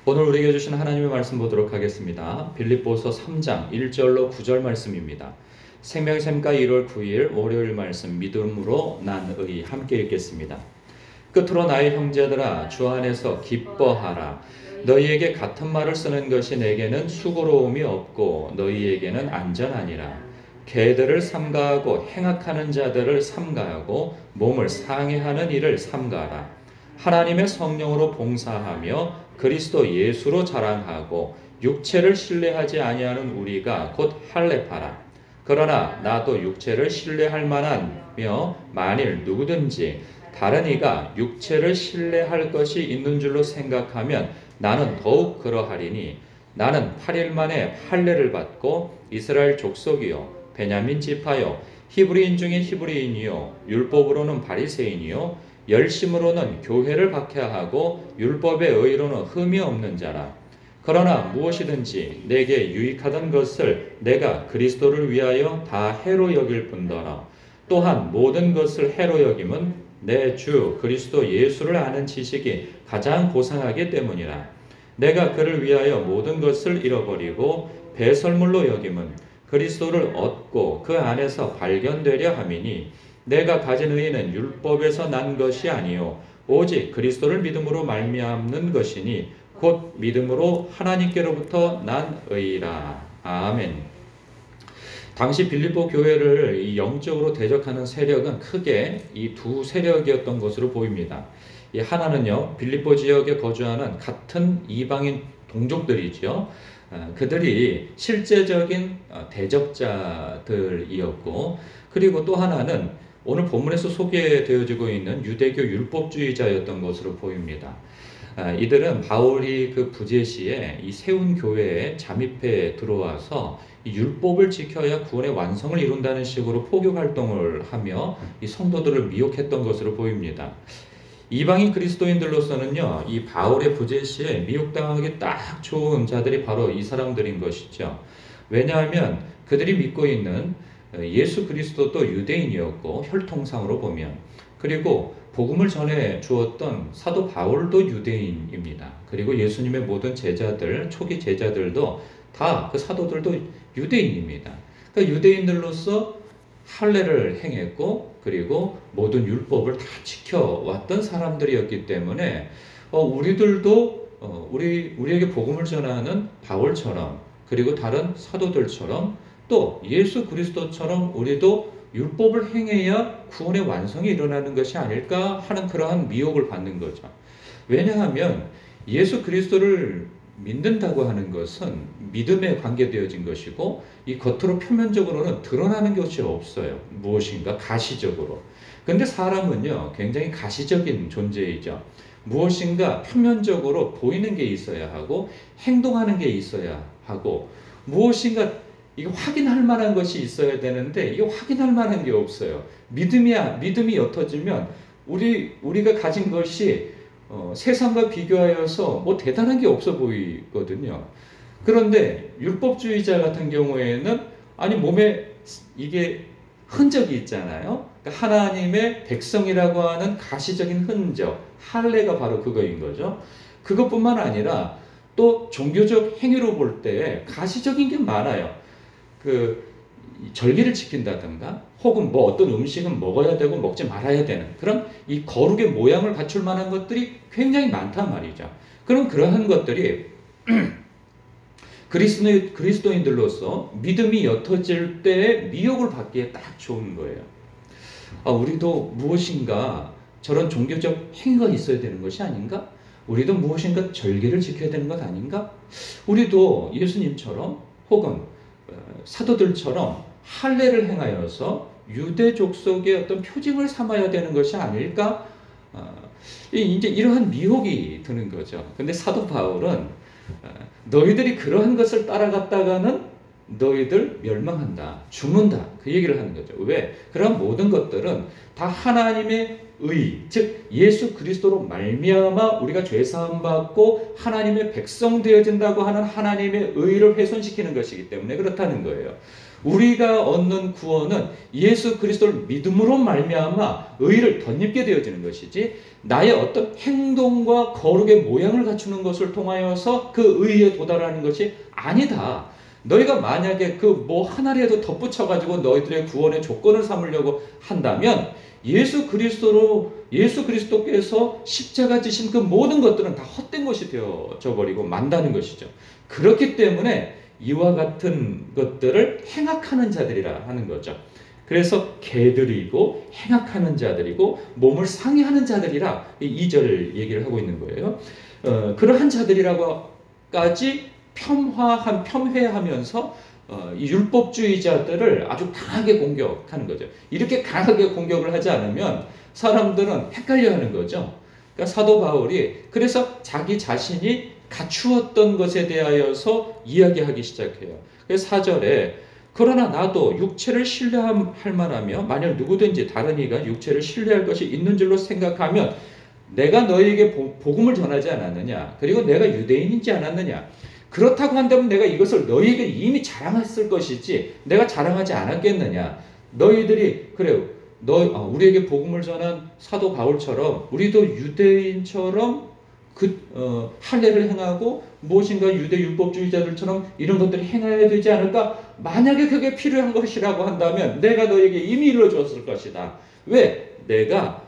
오늘 우리에게 주신 하나님의 말씀 보도록 하겠습니다. 빌립보서 3장 1절로 9절 말씀입니다. 생명샘가 1월 9일 월요일 말씀 믿음으로 난 의 함께 읽겠습니다. 끝으로 나의 형제들아 주 안에서 기뻐하라. 너희에게 같은 말을 쓰는 것이 내게는 수고로움이 없고 너희에게는 안전하니라. 개들을 삼가하고 행악하는 자들을 삼가하고 몸을 상해하는 일을 삼가하라. 하나님의 성령으로 봉사하며 그리스도 예수로 자랑하고 육체를 신뢰하지 아니하는 우리가 곧 할례파라. 그러나 나도 육체를 신뢰할 만하며 만일 누구든지 다른 이가 육체를 신뢰할 것이 있는 줄로 생각하면 나는 더욱 그러하리니 나는 8일 만에 할례를 받고 이스라엘 족속이요 베냐민 지파요 히브리인 중에 히브리인이요 율법으로는 바리새인이요 열심으로는 교회를 박해하고 율법의 의로는 흠이 없는 자라. 그러나 무엇이든지 내게 유익하던 것을 내가 그리스도를 위하여 다 해로 여길 뿐더러 또한 모든 것을 해로 여김은 내 주 그리스도 예수를 아는 지식이 가장 고상하기 때문이라. 내가 그를 위하여 모든 것을 잃어버리고 배설물로 여김은 그리스도를 얻고 그 안에서 발견되려 함이니 내가 가진 의는 율법에서 난 것이 아니요 오직 그리스도를 믿음으로 말미암는 것이니 곧 믿음으로 하나님께로부터 난 의라. 아멘. 당시 빌립보 교회를 이 영적으로 대적하는 세력은 크게 이 두 세력이었던 것으로 보입니다. 이 하나는요 빌립보 지역에 거주하는 같은 이방인 동족들이죠. 그들이 실제적인 대적자들이었고, 그리고 또 하나는 오늘 본문에서 소개되어지고 있는 유대교 율법주의자였던 것으로 보입니다. 이들은 바울이 그 부재 시에 이 세운 교회에 잠입해 들어와서 이 율법을 지켜야 구원의 완성을 이룬다는 식으로 포교 활동을 하며 이 성도들을 미혹했던 것으로 보입니다. 이방인 그리스도인들로서는요, 이 바울의 부재 시에 미혹당하기 딱 좋은 자들이 바로 이 사람들인 것이죠. 왜냐하면 그들이 믿고 있는 예수 그리스도도 유대인이었고 혈통상으로 보면, 그리고 복음을 전해 주었던 사도 바울도 유대인입니다. 그리고 예수님의 모든 제자들, 초기 제자들도 다 그 사도들도 유대인입니다. 그러니까 유대인들로서 할례를 행했고 그리고 모든 율법을 다 지켜왔던 사람들이었기 때문에 우리들도 우리에게 복음을 전하는 바울처럼 그리고 다른 사도들처럼 또 예수 그리스도처럼 우리도 율법을 행해야 구원의 완성이 일어나는 것이 아닐까 하는 그러한 미혹을 받는 거죠. 왜냐하면 예수 그리스도를 믿는다고 하는 것은 믿음에 관계되어진 것이고 이 겉으로 표면적으로는 드러나는 것이 없어요. 무엇인가 가시적으로. 근데 사람은요 굉장히 가시적인 존재이죠. 무엇인가 표면적으로 보이는 게 있어야 하고 행동하는 게 있어야 하고 무엇인가 이거 확인할 만한 것이 있어야 되는데 이거 확인할 만한 게 없어요. 믿음이 옅어지면 우리가 가진 것이 세상과 비교하여서 뭐 대단한 게 없어 보이거든요. 그런데 율법주의자 같은 경우에는 아니 몸에 이게 흔적이 있잖아요. 그러니까 하나님의 백성이라고 하는 가시적인 흔적, 할례가 바로 그거인 거죠. 그것뿐만 아니라 또 종교적 행위로 볼 때 가시적인 게 많아요. 절기를 지킨다든가 혹은 뭐 어떤 음식은 먹어야 되고 먹지 말아야 되는 그런 이 거룩의 모양을 갖출 만한 것들이 굉장히 많단 말이죠. 그럼 그러한 것들이 그리스도인들로서 믿음이 옅어질 때 미혹을 받기에 딱 좋은 거예요. 우리도 무엇인가 저런 종교적 행위가 있어야 되는 것이 아닌가? 우리도 무엇인가 절기를 지켜야 되는 것 아닌가? 우리도 예수님처럼 혹은 사도들처럼 할례를 행하여서 유대 족속의 어떤 표징을 삼아야 되는 것이 아닐까? 이제 이러한 미혹이 드는 거죠. 근데 사도 바울은 너희들이 그러한 것을 따라갔다가는 너희들 멸망한다, 죽는다 그 얘기를 하는 거죠. 왜? 그런 모든 것들은 다 하나님의 의, 즉 예수 그리스도로 말미암아 우리가 죄 사함 받고 하나님의 백성 되어진다고 하는 하나님의 의를 훼손시키는 것이기 때문에 그렇다는 거예요. 우리가 얻는 구원은 예수 그리스도를 믿음으로 말미암아 의를 덧입게 되어지는 것이지 나의 어떤 행동과 거룩의 모양을 갖추는 것을 통하여서 그 의에 도달하는 것이 아니다. 너희가 만약에 그 뭐 하나라도 덧붙여가지고 너희들의 구원의 조건을 삼으려고 한다면 예수 그리스도께서 십자가 지신 그 모든 것들은 다 헛된 것이 되어져 버리고 만다는 것이죠. 그렇기 때문에 이와 같은 것들을 행악하는 자들이라 하는 거죠. 그래서 개들이고 행악하는 자들이고 몸을 상해하는 자들이라 2절 얘기를 하고 있는 거예요. 그러한 자들이라고까지 폄훼하면서 이 율법주의자들을 아주 강하게 공격하는 거죠. 이렇게 강하게 공격을 하지 않으면 사람들은 헷갈려하는 거죠. 그러니까 사도 바울이 그래서 자기 자신이 갖추었던 것에 대하여서 이야기하기 시작해요. 그래서 4절에 그러나 나도 육체를 신뢰할 만하며 만약 누구든지 다른 이가 육체를 신뢰할 것이 있는 줄로 생각하면 내가 너에게 복음을 전하지 않았느냐? 그리고 내가 유대인이지 않았느냐? 그렇다고 한다면 내가 이것을 너희에게 이미 자랑했을 것이지 내가 자랑하지 않았겠느냐? 너희들이 그래요. 우리에게 복음을 전한 사도 바울처럼 우리도 유대인처럼 할례를 행하고 무엇인가 유대 율법주의자들처럼 이런 것들을 행해야 되지 않을까? 만약에 그게 필요한 것이라고 한다면 내가 너에게 이미 일러주었을 것이다. 왜? 내가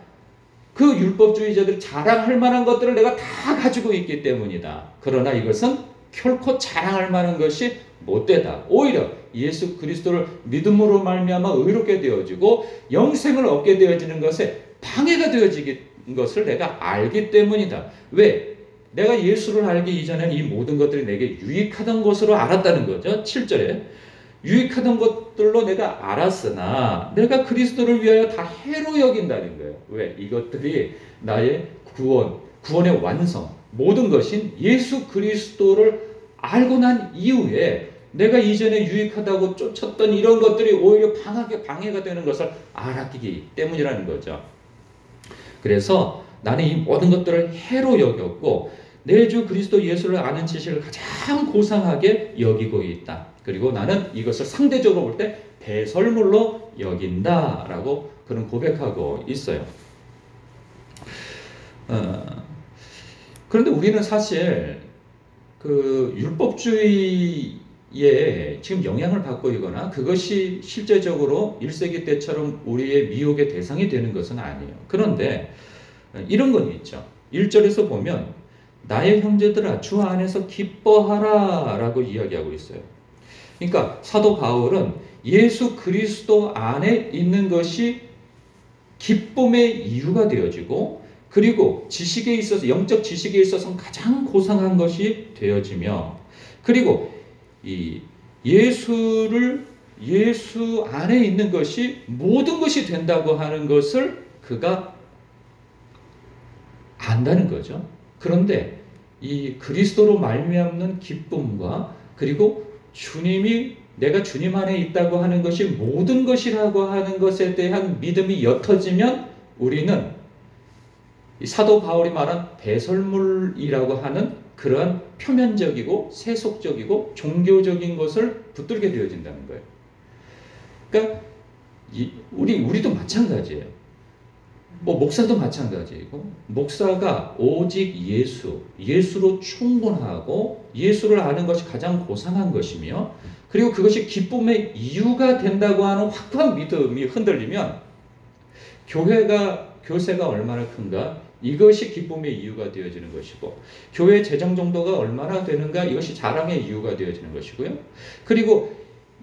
그 율법주의자들이 자랑할 만한 것들을 내가 다 가지고 있기 때문이다. 그러나 이것은 결코 자랑할 만한 것이 못되다. 오히려 예수 그리스도를 믿음으로 말미암아 의롭게 되어지고 영생을 얻게 되어지는 것에 방해가 되어지는 것을 내가 알기 때문이다. 왜? 내가 예수를 알기 이전에는 이 모든 것들이 내게 유익하던 것으로 알았다는 거죠. 7절에 유익하던 것들로 내가 알았으나 내가 그리스도를 위하여 다 해로 여긴다는 거예요. 왜? 이것들이 나의 구원의 완성, 모든 것인 예수 그리스도를 알고 난 이후에 내가 이전에 유익하다고 쫓았던 이런 것들이 오히려 방해가 되는 것을 알았기 때문이라는 거죠. 그래서 나는 이 모든 것들을 해로 여겼고 내 주 그리스도 예수를 아는 지식을 가장 고상하게 여기고 있다. 그리고 나는 이것을 상대적으로 볼 때 배설물로 여긴다라고 그런 고백하고 있어요. 그런데 우리는 사실 그 율법주의에 지금 영향을 받고 있거나 그것이 실제적으로 1세기 때처럼 우리의 미혹의 대상이 되는 것은 아니에요. 그런데 이런 건 있죠. 1절에서 보면 나의 형제들아 주 안에서 기뻐하라 라고 이야기하고 있어요. 그러니까 사도 바울은 예수 그리스도 안에 있는 것이 기쁨의 이유가 되어지고 그리고 지식에 있어서 영적 지식에 있어서는 가장 고상한 것이 되어지며 그리고 이 예수 안에 있는 것이 모든 것이 된다고 하는 것을 그가 안다는 거죠. 그런데 이 그리스도로 말미암는 기쁨과 그리고 내가 주님 안에 있다고 하는 것이 모든 것이라고 하는 것에 대한 믿음이 옅어지면 우리는 이 사도 바울이 말한 배설물이라고 하는 그러한 표면적이고 세속적이고 종교적인 것을 붙들게 되어진다는 거예요. 그러니까 우리도 마찬가지예요. 목사도 마찬가지이고 목사가 오직 예수로 충분하고 예수를 아는 것이 가장 고상한 것이며 그리고 그것이 기쁨의 이유가 된다고 하는 확고한 믿음이 흔들리면 교세가 얼마나 큰가 이것이 기쁨의 이유가 되어지는 것이고 교회 재정 정도가 얼마나 되는가 이것이 자랑의 이유가 되어지는 것이고요. 그리고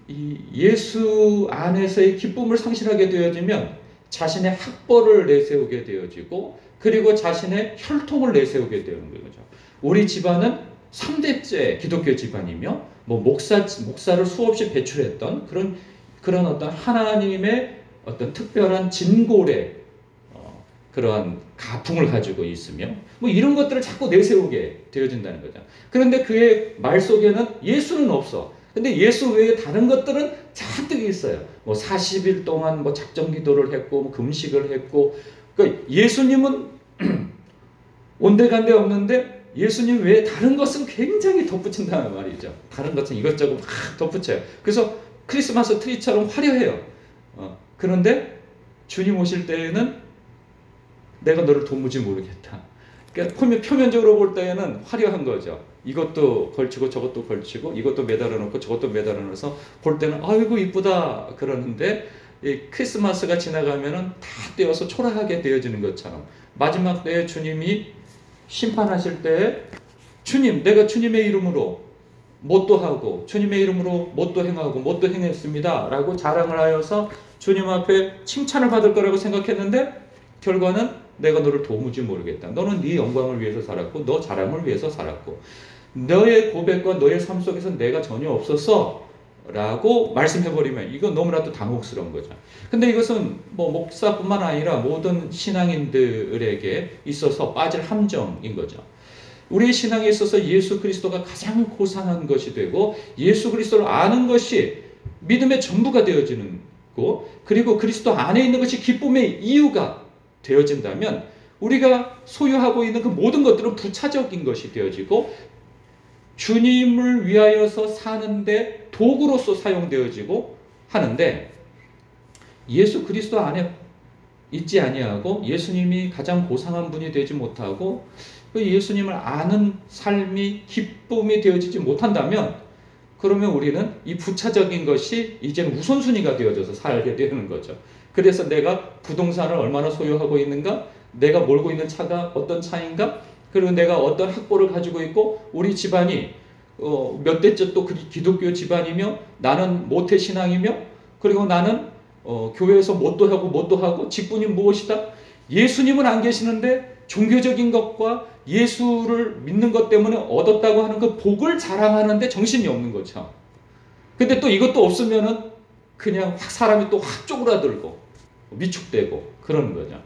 이 예수 안에서의 기쁨을 상실하게 되어지면 자신의 학벌을 내세우게 되어지고 그리고 자신의 혈통을 내세우게 되는 거죠. 우리 집안은 3대째 기독교 집안이며 목사를 수없이 배출했던 그런 어떤 하나님의 어떤 특별한 진골의 그러한 가풍을 가지고 있으며 이런 것들을 자꾸 내세우게 되어진다는 거죠. 그런데 그의 말 속에는 예수는 없어. 근데 예수 외에 다른 것들은 잔뜩 있어요. 40일 동안 작정 기도를 했고 금식을 했고 그러니까 예수님은 온데간데 없는데 예수님 외에 다른 것은 굉장히 덧붙인다는 말이죠. 다른 것은 이것저것 막 덧붙여요. 그래서 크리스마스 트리처럼 화려해요. 그런데 주님 오실 때에는 내가 너를 도무지 모르겠다. 그러니까 표면적으로 볼 때에는 화려한 거죠. 이것도 걸치고 저것도 걸치고 이것도 매달아 놓고 저것도 매달아 놓아서 볼 때는 아이고 이쁘다 그러는데, 이 크리스마스가 지나가면은 다 떼어서 초라하게 되어지는 것처럼 마지막 때에 주님이 심판하실 때 주님, 내가 주님의 이름으로 뭣도 하고 주님의 이름으로 뭣도 행하고 뭣도 행했습니다 라고 자랑을 하여서 주님 앞에 칭찬을 받을 거라고 생각했는데, 결과는 내가 너를 도무지 모르겠다. 너는 네 영광을 위해서 살았고 너 자랑을 위해서 살았고 너의 고백과 너의 삶 속에서 내가 전혀 없었어 라고 말씀해버리면 이건 너무나도 당혹스러운 거죠. 근데 이것은 뭐 목사뿐만 아니라 모든 신앙인들에게 있어서 빠질 함정인 거죠. 우리의 신앙에 있어서 예수 그리스도가 가장 고상한 것이 되고 예수 그리스도를 아는 것이 믿음의 전부가 되어지는 거, 그리고 그리스도 안에 있는 것이 기쁨의 이유가 되어진다면 우리가 소유하고 있는 그 모든 것들은 부차적인 것이 되어지고 주님을 위하여서 사는데 도구로서 사용되어지고 하는데, 예수 그리스도 안에 있지 아니하고 예수님이 가장 고상한 분이 되지 못하고 그 예수님을 아는 삶이 기쁨이 되어지지 못한다면, 그러면 우리는 이 부차적인 것이 이제는 우선순위가 되어져서 살게 되는 거죠. 그래서 내가 부동산을 얼마나 소유하고 있는가, 내가 몰고 있는 차가 어떤 차인가, 그리고 내가 어떤 학벌을 가지고 있고 우리 집안이 몇 대째 또 기독교 집안이며 나는 모태신앙이며 그리고 나는 교회에서 뭣도 하고 직분이 무엇이다. 예수님은 안 계시는데 종교적인 것과 예수를 믿는 것 때문에 얻었다고 하는 그 복을 자랑하는데 정신이 없는 거죠. 근데 또 이것도 없으면은 그냥 확 사람이 또 확 쪼그라들고 위축되고 그러는 거죠.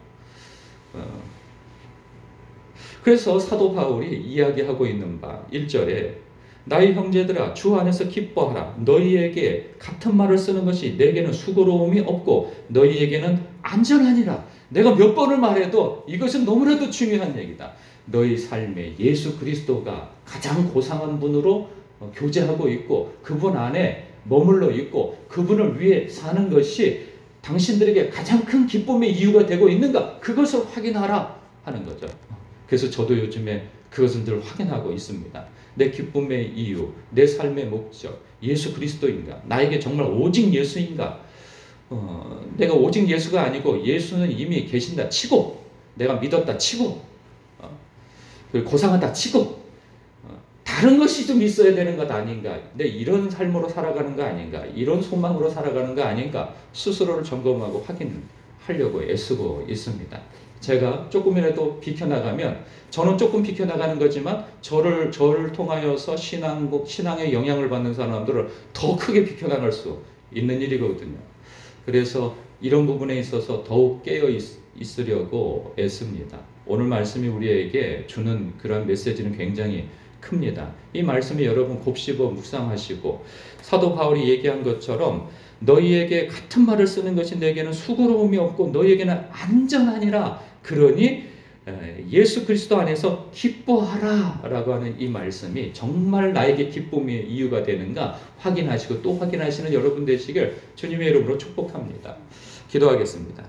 그래서 사도 바울이 이야기하고 있는 바 1절에 나의 형제들아 주 안에서 기뻐하라. 너희에게 같은 말을 쓰는 것이 내게는 수고로움이 없고 너희에게는 안전하니라. 내가 몇 번을 말해도 이것은 너무나도 중요한 얘기다. 너희 삶에 예수 그리스도가 가장 고상한 분으로 교제하고 있고 그분 안에 머물러 있고 그분을 위해 사는 것이 당신들에게 가장 큰 기쁨의 이유가 되고 있는가? 그것을 확인하라 하는 거죠. 그래서 저도 요즘에 그것을 늘 확인하고 있습니다. 내 기쁨의 이유, 내 삶의 목적, 예수 그리스도인가? 나에게 정말 오직 예수인가? 내가 오직 예수가 아니고 예수는 이미 계신다 치고, 내가 믿었다 치고, 고상하다 치고, 다른 것이 좀 있어야 되는 것 아닌가? 내 이런 삶으로 살아가는 거 아닌가? 이런 소망으로 살아가는 거 아닌가? 스스로를 점검하고 확인하려고 애쓰고 있습니다. 제가 조금이라도 비켜나가면, 저는 조금 비켜나가는 거지만 저를 통하여서 신앙에 영향을 받는 사람들을 더 크게 비켜나갈 수 있는 일이거든요. 그래서 이런 부분에 있어서 더욱 깨어 있으려고 애씁니다. 오늘 말씀이 우리에게 주는 그런 메시지는 굉장히 큽니다. 이 말씀이 여러분 곱씹어 묵상하시고, 사도 바울이 얘기한 것처럼 너희에게 같은 말을 쓰는 것이 내게는 수고로움이 없고 너희에게는 안전하니라. 그러니 예수 그리스도 안에서 기뻐하라 라고 하는 이 말씀이 정말 나에게 기쁨의 이유가 되는가 확인하시고 또 확인하시는 여러분 되시길 주님의 이름으로 축복합니다. 기도하겠습니다.